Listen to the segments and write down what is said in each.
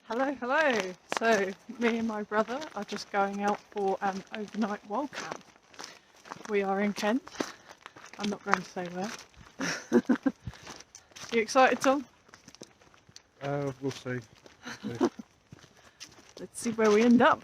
Hello, hello. So, me and my brother are just going out for an overnight wild camp. We are in Kent. I'm not going to say where. You excited, Tom? We'll see. Let's see where we end up.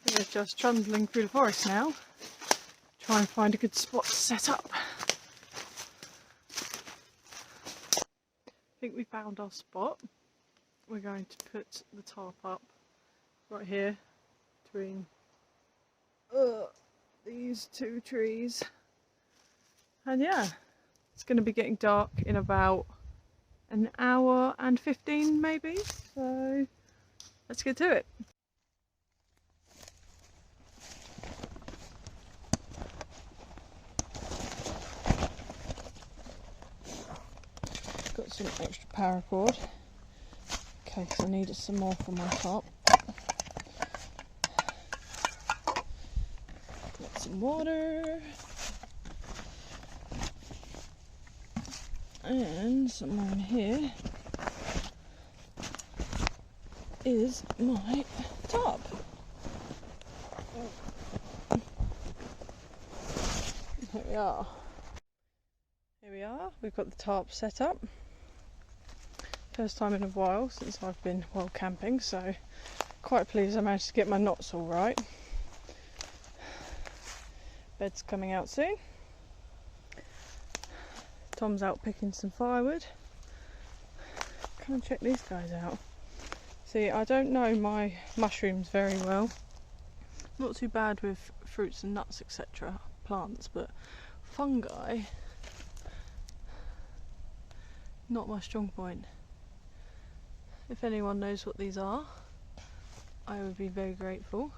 We're just trundling through the forest now, try and find a good spot to set up. I think we found our spot. We're going to put the tarp up right here between these two trees. And yeah, it's going to be getting dark in about an hour and 15 maybe, so let's get to it. Got some extra paracord in case I needed some more for my top. Got some water and somewhere in here is my top. Here we are. Here we are. We've got the tarp set up. First time in a while since I've been wild camping, so quite pleased I managed to get my knots all right. Bed's coming out soon. Tom's out picking some firewood. Come and check these guys out. See, I don't know my mushrooms very well. Not too bad with fruits and nuts, etc., plants, but fungi, not my strong point. If anyone knows what these are, I would be very grateful.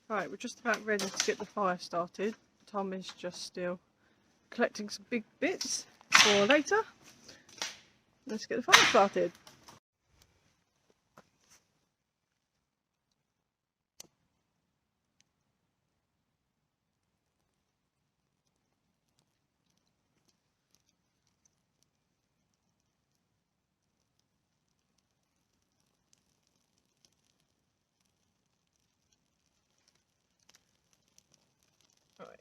Right, we're just about ready to get the fire started. Tom is just still collecting some big bits for later. Let's get the fire started. Right.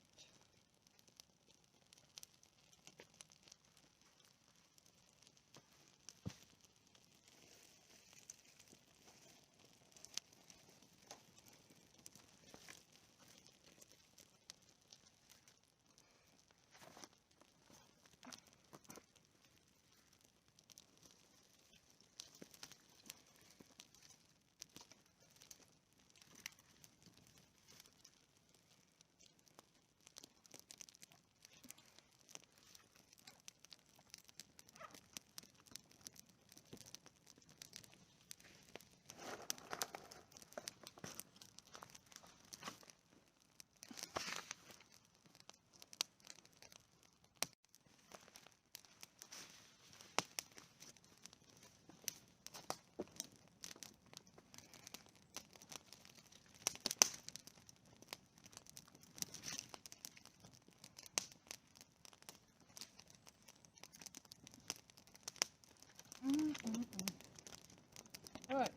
Alright,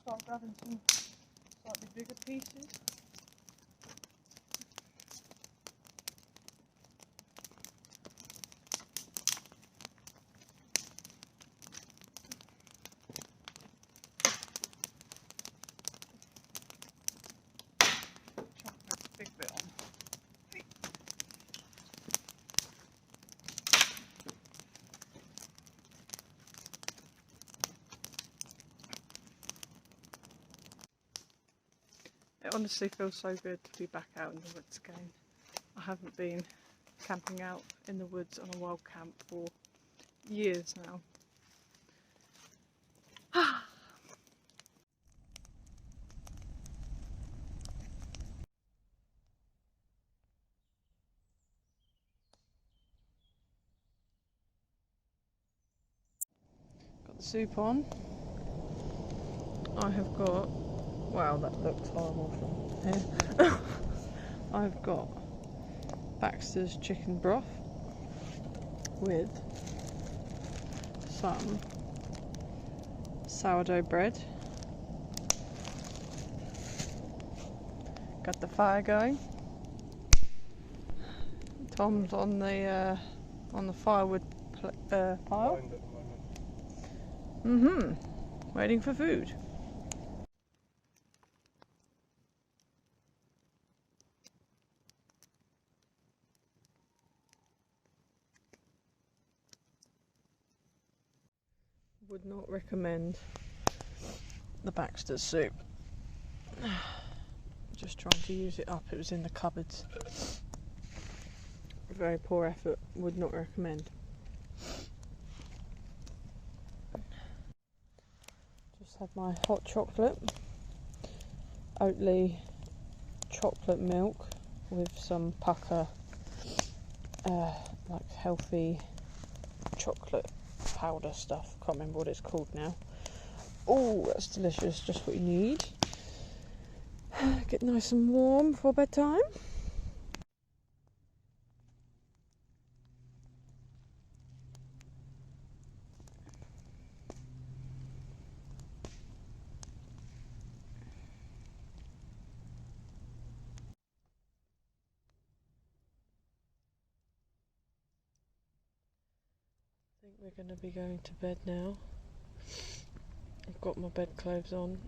start grabbing some slightly bigger pieces. Chop that big bit on. It honestly feels so good to be back out in the woods again. I haven't been camping out in the woods on a wild camp for years now. soup on. I have got, wow, that looks horrible from here. I've got Baxter's chicken broth with some sourdough bread. Got the fire going. Tom's on the firewood pile. Waiting for food. Would not recommend the Baxter's soup. Just trying to use it up. It was in the cupboards. Very poor effort. Would not recommend. Just had my hot chocolate, Oatly chocolate milk with some pucker, like healthy chocolate powder stuff. Can't remember what it's called now. Oh, that's delicious. Just what you need. Get nice and warm before bedtime. I think we're going to be going to bed now. I've got my bed clothes on,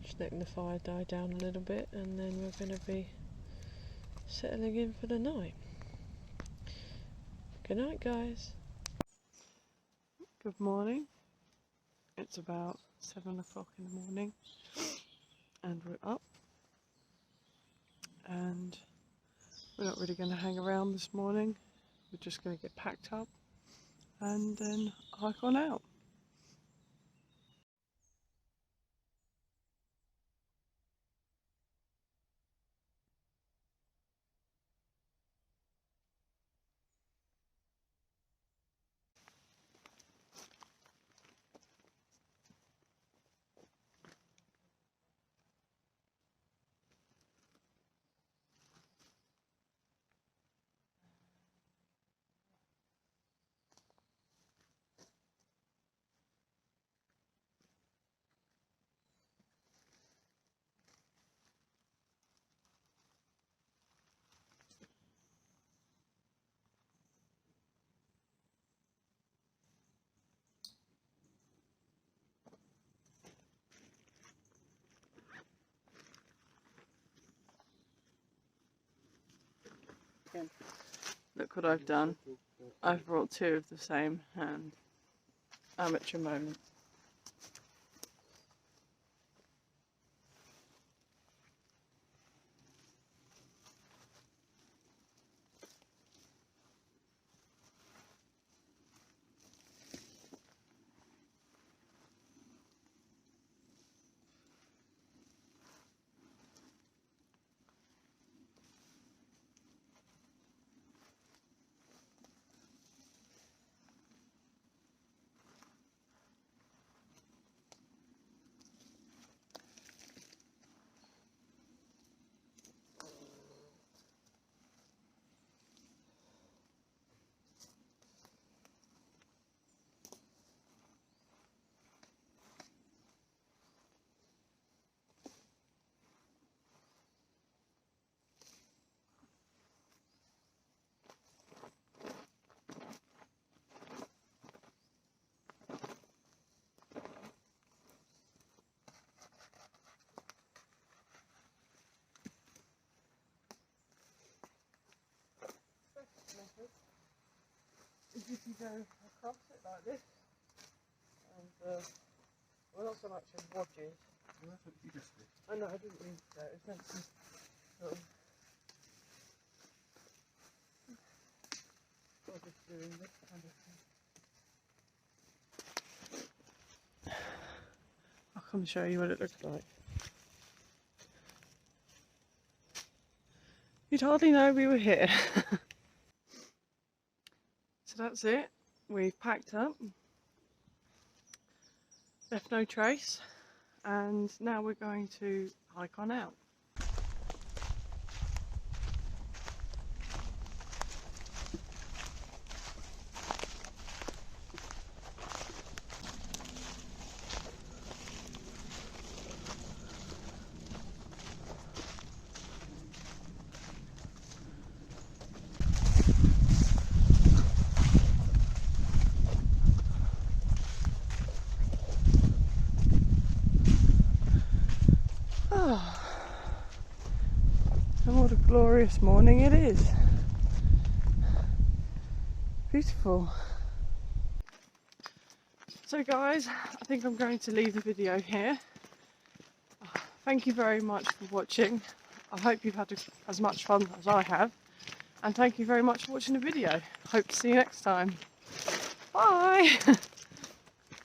just letting the fire die down a little bit, and then we're going to be settling in for the night. Good night, guys. Good morning. It's about 7 o'clock in the morning and we're up, and we're not really going to hang around this morning. We're just going to get packed up and then hike on out. Look what I've done. I've brought two of the same hand. Amateur moment. Is if you go across it like this, and well, not so much as wedges. Well, that's what you just did. I know, I didn't mean to. It was meant to sort of. Or just doing this kind of thing. I'll come show you what it looks like. You'd hardly know we were here. So that's it. We've packed up. left no trace, and now we're going to hike on out. Oh, and what a glorious morning it is. Beautiful. So guys, I think I'm going to leave the video here. Thank you very much for watching. I hope you've had as much fun as I have. And thank you very much for watching the video. Hope to see you next time. Bye!